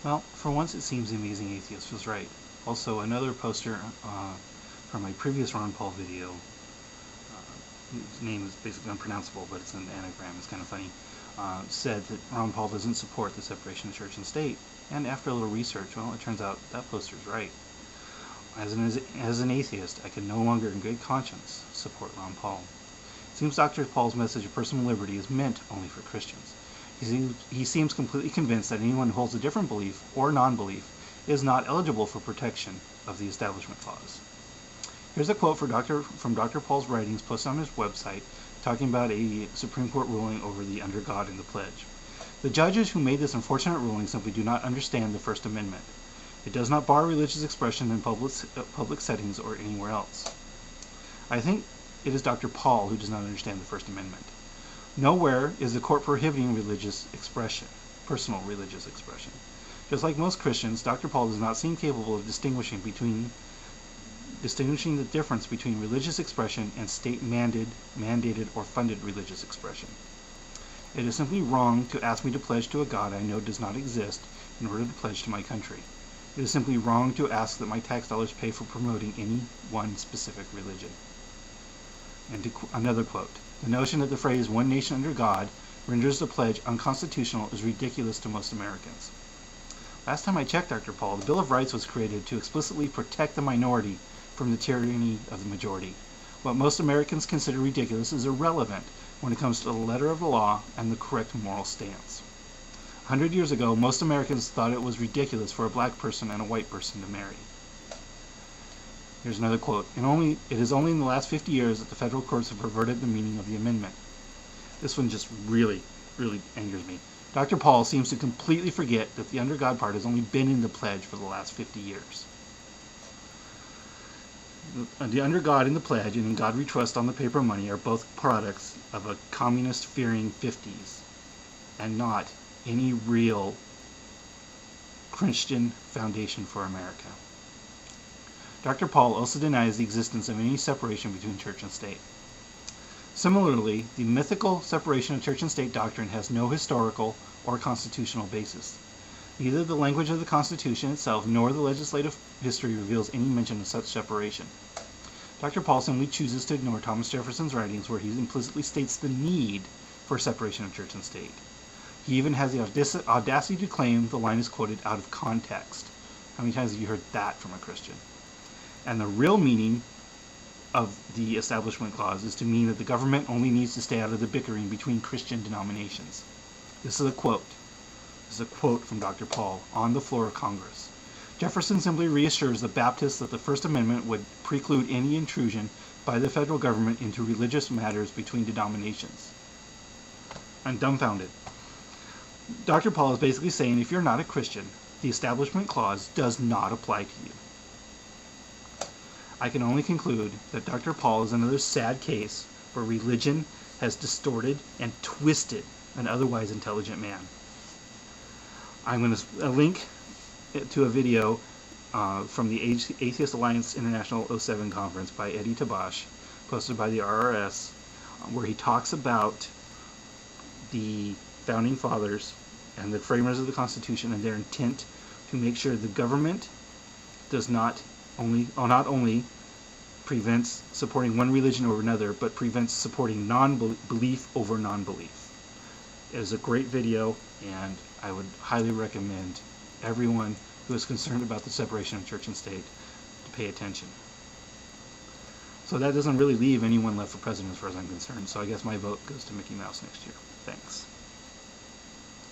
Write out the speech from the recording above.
Well, for once it seems the amazing atheist was right. Also, another poster from my previous Ron Paul video, his name is basically unpronounceable, but it's an anagram, it's kind of funny, said that Ron Paul doesn't support the separation of church and state. And after a little research, well, it turns out that poster's right. As an atheist, I can no longer in good conscience support Ron Paul. It seems Dr. Paul's message of personal liberty is meant only for Christians. He seems completely convinced that anyone who holds a different belief or non-belief is not eligible for protection of the Establishment Clause. Here's a quote from Dr. Paul's writings posted on his website talking about a Supreme Court ruling over the under God in the pledge. The judges who made this unfortunate ruling simply do not understand the First Amendment. It does not bar religious expression in public settings or anywhere else. I think it is Dr. Paul who does not understand the First Amendment. Nowhere is the court prohibiting religious expression, personal religious expression. Just like most Christians, Dr. Paul does not seem capable of distinguishing the difference between religious expression and state-mandated or funded religious expression. It is simply wrong to ask me to pledge to a God I know does not exist in order to pledge to my country. It is simply wrong to ask that my tax dollars pay for promoting any one specific religion. And another quote, "The notion that the phrase 'one nation under God' renders the pledge unconstitutional is ridiculous to most Americans." Last time I checked, Dr. Paul, the Bill of Rights was created to explicitly protect the minority from the tyranny of the majority. What most Americans consider ridiculous is irrelevant when it comes to the letter of the law and the correct moral stance. 100 years ago, most Americans thought it was ridiculous for a black person and a white person to marry. Here's another quote. It is only in the last 50 years that the federal courts have perverted the meaning of the amendment." This one just really, really angers me. Dr. Paul seems to completely forget that the under God part has only been in the pledge for the last 50 years. The under God in the pledge and in God we trust on the paper money are both products of a communist-fearing 50s and not any real Christian foundation for America. Dr. Paul also denies the existence of any separation between church and state. Similarly, the mythical separation of church and state doctrine has no historical or constitutional basis. Neither the language of the Constitution itself nor the legislative history reveals any mention of such separation. Dr. Paul simply chooses to ignore Thomas Jefferson's writings where he implicitly states the need for separation of church and state. He even has the audacity to claim the line is quoted out of context. How many times have you heard that from a Christian? And the real meaning of the Establishment Clause is to mean that the government only needs to stay out of the bickering between Christian denominations. This is a quote. This is a quote from Dr. Paul on the floor of Congress. Jefferson simply reassures the Baptists that the First Amendment would preclude any intrusion by the federal government into religious matters between denominations. I'm dumbfounded. Dr. Paul is basically saying if you're not a Christian, the Establishment Clause does not apply to you. I can only conclude that Dr. Paul is another sad case where religion has distorted and twisted an otherwise intelligent man. I'm going to link to a video from the Atheist Alliance International 07 conference by Eddie Tabash, posted by the RRS, where he talks about the Founding Fathers and the framers of the Constitution and their intent to make sure the government does not only prevents supporting one religion over another, but prevents supporting belief over non-belief. It is a great video, and I would highly recommend everyone who is concerned about the separation of church and state to pay attention. So that doesn't really leave anyone left for president as far as I'm concerned, so I guess my vote goes to Mickey Mouse next year. Thanks.